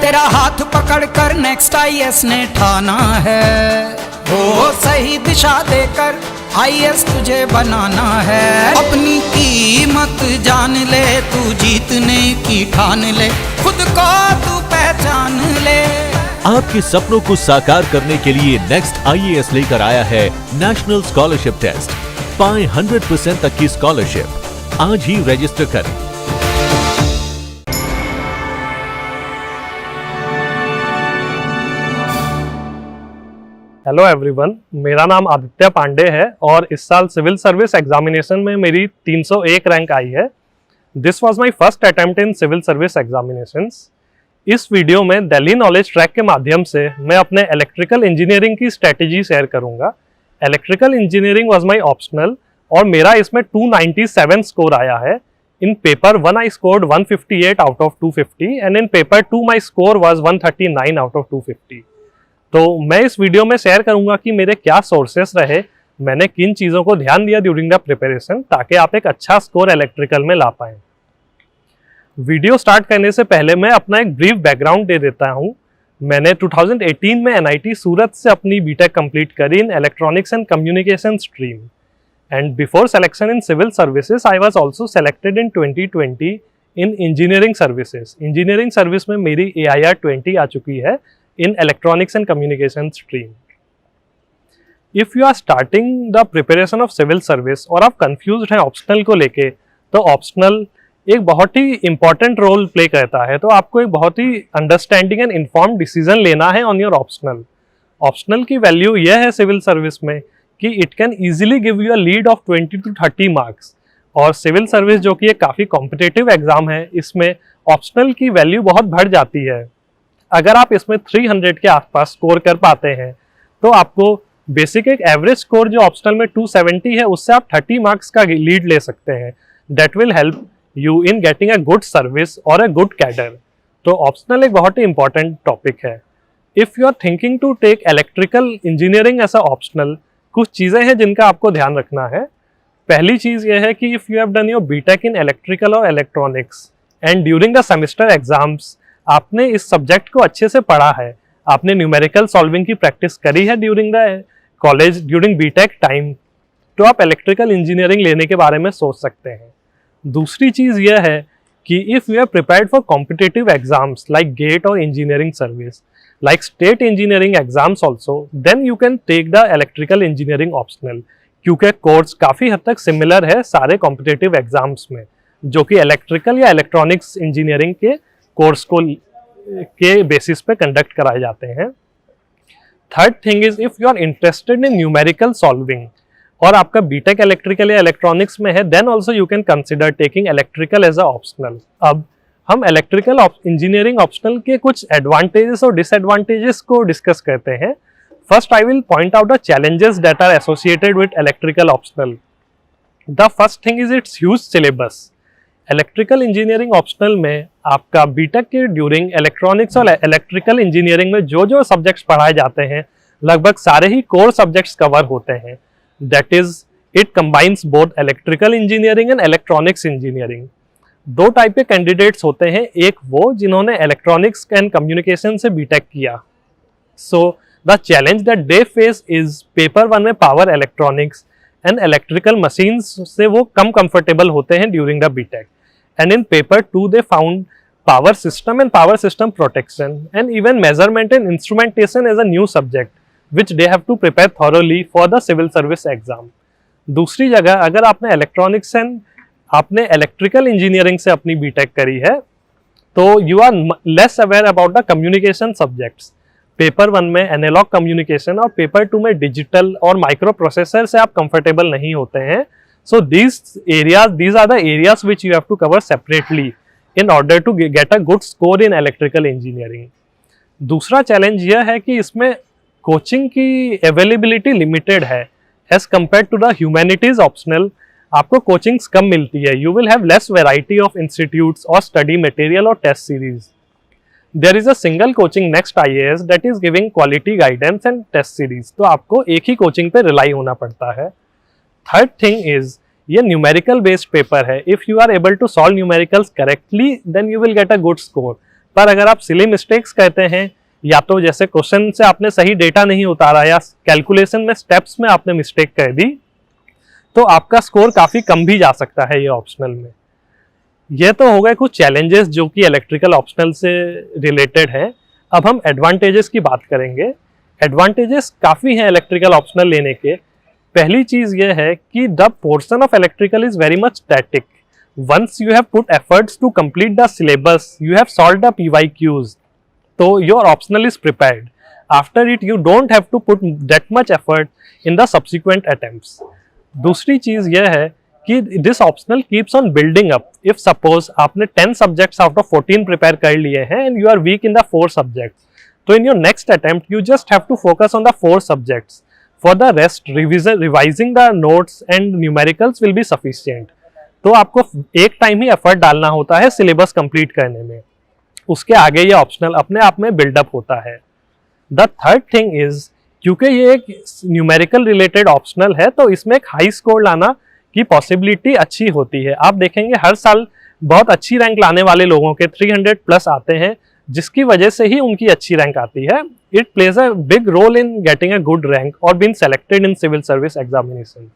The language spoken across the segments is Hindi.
तेरा हाथ पकड़कर नेक्स्ट आईएएस ने ठाना है, वो सही दिशा देकर आईएएस तुझे बनाना है। अपनी कीमत जान ले, तू जीतने की ठान ले, खुद को तू पहचान ले। आपके सपनों को साकार करने के लिए नेक्स्ट आईएएस लेकर आया है नेशनल स्कॉलरशिप टेस्ट। पाएं 100% तक की स्कॉलरशिप। आज ही रजिस्टर करें। हेलो एवरीवन, मेरा नाम आदित्य पांडे है और इस साल सिविल सर्विस एग्जामिनेशन में मेरी 301 रैंक आई है। This was my first attempt in civil service examinations. इस वीडियो में दिल्ली नॉलेज ट्रैक के माध्यम से मैं अपने इलेक्ट्रिकल इंजीनियरिंग की स्ट्रेटेजी शेयर करूंगा। Electrical engineering was my optional और मेरा इसमें 297 स्कोर आया है। In paper 1 I scored 158 out of 250 and in paper 2 my score was 139 out of 250। तो मैं इस वीडियो में शेयर करूंगा कि मेरे क्या सोर्सेस रहे, मैंने किन चीज़ों को ध्यान दिया ड्यूरिंग द प्रिपरेशन, ताकि आप एक अच्छा स्कोर इलेक्ट्रिकल में ला पाएं। वीडियो स्टार्ट करने से पहले मैं अपना एक ब्रीफ बैकग्राउंड दे देता हूं। मैंने 2018 में NIT सूरत से अपनी बीटेक कंप्लीट करी in electronics and communication stream and before selection in civil services I was also selected in 2020 in engineering services. Engineering service में मेरी AIR 20 आ चुकी है in electronics and communication stream। If you are starting the preparation of civil service और आप confused हैं ऑप्शनल को लेके, तो ऑप्शनल एक बहुत ही important रोल प्ले करता है। तो आपको एक बहुत ही अंडरस्टैंडिंग एंड इन्फॉर्म्ड डिसीजन लेना है ऑन योर ऑप्शनल। ऑप्शनल की वैल्यू यह है सिविल सर्विस में कि it can easily give you a lead of 20 to 30 marks. और सिविल सर्विस जो कि एक काफ़ी कॉम्पिटेटिव एग्जाम है, इसमें ऑप्शनल की वैल्यू बहुत बढ़ जाती है। अगर आप इसमें 300 के आसपास स्कोर कर पाते हैं तो आपको बेसिक एक एवरेज स्कोर जो ऑप्शनल में 270 है, उससे आप 30 मार्क्स का लीड ले सकते हैं। That will help you in getting a good service और अ गुड कैडर। तो ऑप्शनल एक बहुत ही इंपॉर्टेंट टॉपिक है। If you are thinking to take electrical engineering as a optional, कुछ चीज़ें हैं जिनका आपको ध्यान रखना है। पहली चीज़ यह है कि if you have done your BTech in electrical और electronics and during the semester exams आपने इस सब्जेक्ट को अच्छे से पढ़ा है, आपने न्यूमेरिकल सॉल्विंग की प्रैक्टिस करी है during the college, during BTech time, तो आप इलेक्ट्रिकल इंजीनियरिंग लेने के बारे में सोच सकते हैं। दूसरी चीज़ यह है कि if you are prepared for competitive exams like GATE और engineering service, like state engineering exams also, then you can take the electrical engineering optional, क्योंकि कोर्स काफ़ी हद तक सिमिलर है सारे कॉम्पिटिटिव एग्जाम्स में, जो कि इलेक्ट्रिकल या इलेक्ट्रॉनिक्स इंजीनियरिंग के कोर्स को के बेसिस पे कंडक्ट कराए जाते हैं। Third thing is if you are interested in numerical solving और आपका बीटेक इलेक्ट्रिकल या इलेक्ट्रॉनिक्स में है, then also you can consider taking electrical as a optional. अब हम इलेक्ट्रिकल इंजीनियरिंग ऑप्शनल के कुछ एडवांटेजेस और डिसएडवांटेजेस को डिस्कस करते हैं। First I will point out the challenges that are associated with electrical optional. The first thing is it's huge syllabus. Electrical engineering optional में आपका बीटेक के ड्यूरिंग इलेक्ट्रॉनिक्स और इलेक्ट्रिकल इंजीनियरिंग में जो जो सब्जेक्ट्स पढ़ाए जाते हैं, लगभग सारे ही कोर सब्जेक्ट्स कवर होते हैं। That is it combines both electrical engineering and electronics engineering. दो टाइप के कैंडिडेट्स होते हैं, एक वो जिन्होंने इलेक्ट्रॉनिक्स एंड कम्युनिकेशन से बीटेक किया। So the challenge that they face is paper 1 में power electronics and electrical machines से वो कम कंफर्टेबल होते हैं during the BTech. And in paper 2 they found power system and power system protection and even measurement and instrumentation as a new subject which they have to prepare thoroughly for the civil service exam। दूसरी जगह अगर आपने इलेक्ट्रॉनिक्स एंड आपने इलेक्ट्रिकल इंजीनियरिंग से अपनी बीटेक करी है, तो you are less aware about the communication subjects. Paper 1 में एनालॉग कम्युनिकेशन और पेपर 2 में डिजिटल और माइक्रो प्रोसेसर से आप कंफर्टेबल नहीं होते हैं। So these are the areas which you have to cover separately in order to get a good score in electrical engineering। दूसरा चैलेंज यह है कि इसमें कोचिंग की अवेलेबिलिटी लिमिटेड है as compare to the humanities optional. आपको कोचिंग्स कम मिलती है। You will have less variety of institutes और स्टडी मटेरियल और test series. There is a single coaching next IAS that is giving quality guidance and test series. तो आपको एक ही कोचिंग पे रिलाई होना पड़ता है। थर्ड थिंग इज ये न्यूमेरिकल बेस्ड पेपर है. If you are able to solve numericals correctly then you will get a good score. पर अगर आप सिली मिस्टेक्स कहते हैं, या तो जैसे क्वेश्चन से आपने सही डेटा नहीं उतारा या कैलकुलेशन में स्टेप्स में आपने मिस्टेक कर दी, तो आपका स्कोर काफी कम भी जा सकता है ये ऑप्शनल में. ये तो हो गए कुछ चैलेंजेस जो कि इलेक्ट्रिकल ऑप्शनल से रिलेटेड है. अब हम एडवांटेजेस की बात करेंगे. एडवांटेजेस काफी हैं इलेक्ट्रिकल ऑप्शनल लेने के. पहली चीज ये है कि the portion of electrical is very much static. Once you have put efforts to complete the syllabus, you have solved the PYQs, तो your optional is prepared. After it you don't have to put that much effort in the subsequent attempts. दूसरी चीज यह है कि this optional keeps on building up. If suppose आपने 10 सब्जेक्ट्स आउट ऑफ 14 प्रिपेयर कर लिए हैं and you are weak in the 4 subjects, तो in your next attempt you just have to focus on the 4 subjects. For the rest revising the notes and numericals will be sufficient. तो आपको एक टाइम ही एफर्ट डालना होता है सिलेबस कंप्लीट करने में. उसके आगे ये ऑप्शनल अपने आप में बिल्डअप होता है. द थर्ड थिंग इज, क्योंकि ये एक न्यूमेरिकल रिलेटेड ऑप्शनल है, तो इसमें एक हाई स्कोर लाना की पॉसिबिलिटी अच्छी होती है. आप देखेंगे हर साल बहुत अच्छी रैंक लाने वाले लोगों के 300 प्लस आते हैं, जिसकी वजह से ही उनकी अच्छी रैंक आती है. It plays a big role in getting a good rank और being selected in civil service examination.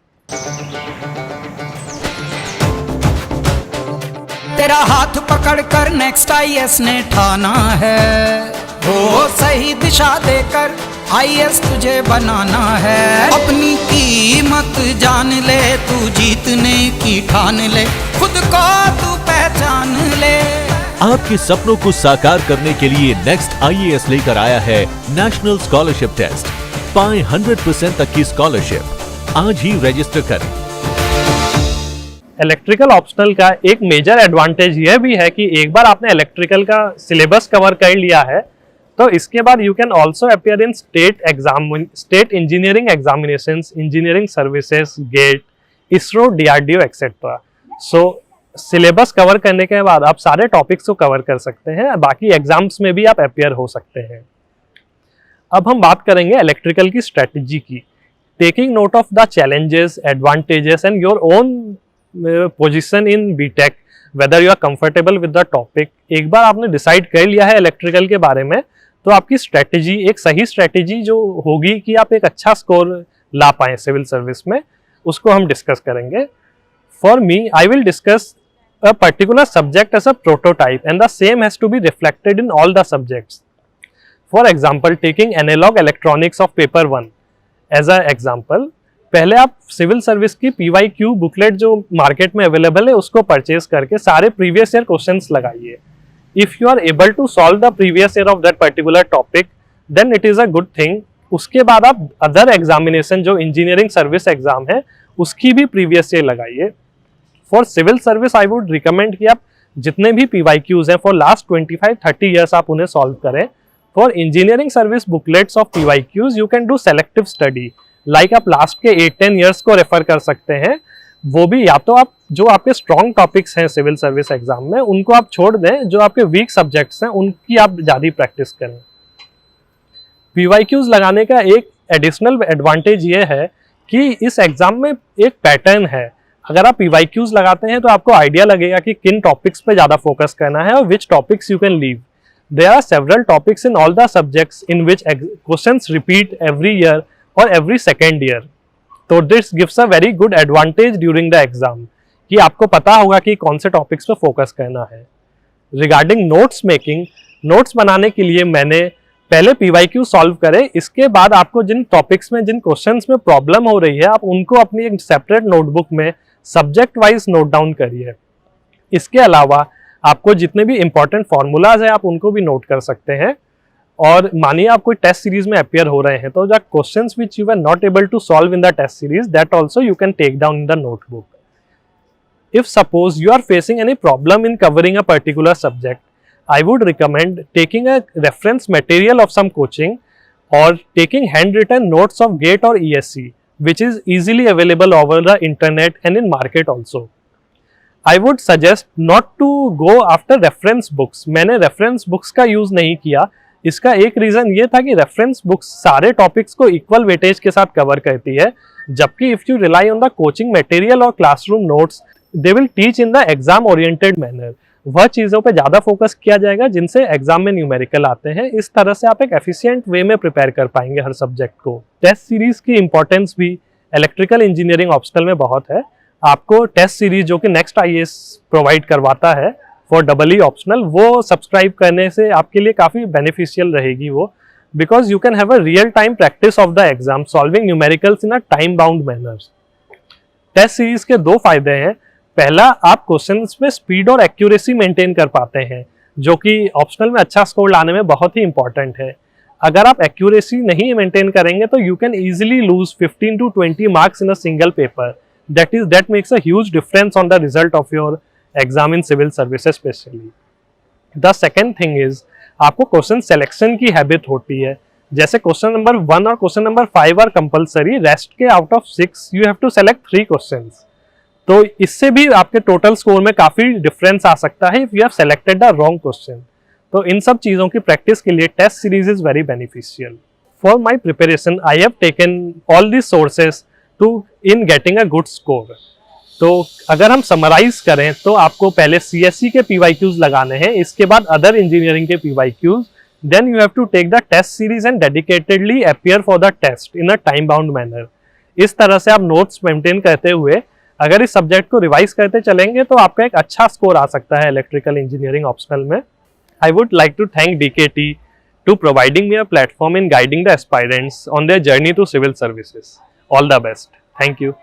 तेरा हाथ पकड़कर नेक्स्ट IAS ने ठाना है, वो सही दिशा देकर IAS तुझे बनाना है. अपनी कीमत जान ले, तू जीतने की ठान ले, खुद को तू पहचान ले. आपके सपनों को साकार करने के लिए नेक्स्ट IAS लेकर आया है नेशनल स्कॉलरशिप टेस्ट. पाएं 100% तक की स्कॉलरशिप. आज ही रजिस्टर करें. इलेक्ट्रिकल ऑप्शनल का एक मेजर एडवांटेज यह भी है कि एक बार आपने इलेक्ट्रिकल का सिलेबस कवर कर लिया है, तो इसके बाद you can also appear in state engineering examinations, engineering services, GATE, ISRO, DRDO etcetera. So syllabus cover करने के बाद आप सारे टॉपिक्स को कवर कर सकते हैं. बाकी एग्जाम्स में भी आप अपीयर हो सकते हैं. अब हम बात करेंगे इलेक्ट्रिकल की स्ट्रेटजी की. Taking note of the challenges, advantages and your own position in BTech, whether you are comfortable with the topic. एक बार आपने डिसाइड कर लिया है इलेक्ट्रिकल के बारे में, तो आपकी स्ट्रेटजी, एक सही स्ट्रेटजी जो होगी कि आप एक अच्छा स्कोर ला पाएं सिविल सर्विस में, उसको हम डिस्कस करेंगे. For me, I will discuss a particular subject as a prototype and the same has to be reflected in all the subjects. For example, taking analog electronics of paper 1 as a example, पहले आप सिविल सर्विस की PYQ बुकलेट जो मार्केट में अवेलेबल है उसको परचेज करके सारे प्रीवियस ईयर क्वेश्चंस लगाइए. If you are able to solve the previous year of that particular topic then it is a good thing. उसके बाद आप अदर एग्जामिनेशन जो इंजीनियरिंग सर्विस एग्जाम है उसकी भी प्रीवियस ईयर लगाइए. For civil service I would recommend कि आप जितने भी PYQs हैं फॉर लास्ट 25-30 ईयर्स आप उन्हें सॉल्व करें. For engineering service booklets of PYQs you can do selective study, like आप लास्ट के 8-10 ईयर्स को रेफर कर सकते हैं. वो भी या तो आप जो आपके स्ट्रॉन्ग टॉपिक्स हैं सिविल सर्विस एग्जाम में उनको आप छोड़ दें, जो आपके वीक सब्जेक्ट्स हैं उनकी आप ज़्यादा प्रैक्टिस करें. PYQs लगाने का एक एडिशनल एडवांटेज ये है कि इस एग्जाम में एक पैटर्न है. अगर आप PYQs लगाते हैं तो आपको आइडिया लगेगा कि किन टॉपिक्स पे ज़्यादा फोकस करना है और which topics you can leave. There are several topics in all the subjects in which questions repeat every year और एवरी सेकेंड ईयर. तो this gives a very good advantage during the exam कि आपको पता होगा कि कौन से टॉपिक्स पे फोकस करना है. रिगार्डिंग नोट्स मेकिंग, नोट्स बनाने के लिए मैंने पहले PYQ सॉल्व करें, इसके बाद आपको जिन टॉपिक्स में जिन क्वेश्चंस में प्रॉब्लम हो रही है आप उनको अपनी एक सेपरेट नोटबुक में सब्जेक्ट वाइज नोट डाउन करिए. इसके अलावा आपको जितने भी इंपॉर्टेंट फॉर्मूलाज हैं आप उनको भी नोट कर सकते हैं. और मानिए आप कोई टेस्ट सीरीज में अपीयर हो रहे हैं तो the questions which you are not able to solve in the test series that also you can take down in the notebook. If suppose you are facing any problem in covering a particular subject, I would recommend taking a reference material of some coaching or taking handwritten notes of GATE or ESE, which is easily available over the internet and in market also. I would suggest not to go after reference books. मैंने reference books का use नहीं किया इसका एक रीजन ये था कि रेफरेंस बुक्स सारे टॉपिक्स को इक्वल वेटेज के साथ कवर करती है, जबकि if you rely on the coaching material और classroom notes they will teach in the exam oriented manner. वह चीज़ों पे ज़्यादा फोकस किया जाएगा जिनसे एग्जाम में न्यूमेरिकल आते हैं। इस तरह से आप एक एफिशिएंट वे में प्रिपेयर कर पाएंगे हर सब्जेक्ट को। टेस्ट सीरीज की इंपॉर्टेंस भी इलेक्ट्रिकल इंजीनियरिंग ऑप्शनल में बहुत है। आपको टेस्ट सीरीज जो कि नेक्स्ट आईएएस प्रोवाइड करवाता है फॉर डबल ई ऑप्शनल, वो सब्सक्राइब करने से आपके लिए काफ़ी बेनिफिशियल रहेगी वो, because you can have a real time practice of the exam solving numericals in a time bound manner. Test series के दो फायदे हैं। पहला, आप क्वेश्चंस में स्पीड और एक्यूरेसी मेंटेन कर पाते हैं, जो कि ऑप्शनल में अच्छा स्कोर लाने में बहुत ही इंपॉर्टेंट है। अगर आप एक्यूरेसी नहीं मेंटेन करेंगे तो you can easily lose 15 to 20 marks in a single paper. That makes a huge difference on the result of your exam in civil services especially. The second thing is, आपको क्वेश्चन सिलेक्शन की हैबिट होती है। जैसे क्वेश्चन नंबर 1 और question number 5 are compulsory, rest के out of 6 you have to select 3 questions. तो इससे भी आपके टोटल स्कोर में काफी डिफरेंस आ सकता है if you have selected the wrong question. तो इन सब चीजों की प्रैक्टिस के लिए test series is very beneficial. For my preparation I have taken all these sources to in getting a good score. तो अगर हम समराइज करें तो आपको पहले सीएसई के पीवाईक्यूज लगाने हैं, इसके बाद अदर इंजीनियरिंग के PYQs, then you have to take the test series and dedicatedly appear for the test in a time bound manner. इस तरह से आप नोट्स मेंटेन करते हुए अगर इस सब्जेक्ट को रिवाइज करते चलेंगे तो आपका एक अच्छा स्कोर आ सकता है इलेक्ट्रिकल इंजीनियरिंग ऑप्शनल में। I would like to thank DKT to providing me a platform in guiding the aspirants on their journey to civil services. All the best. Thank you.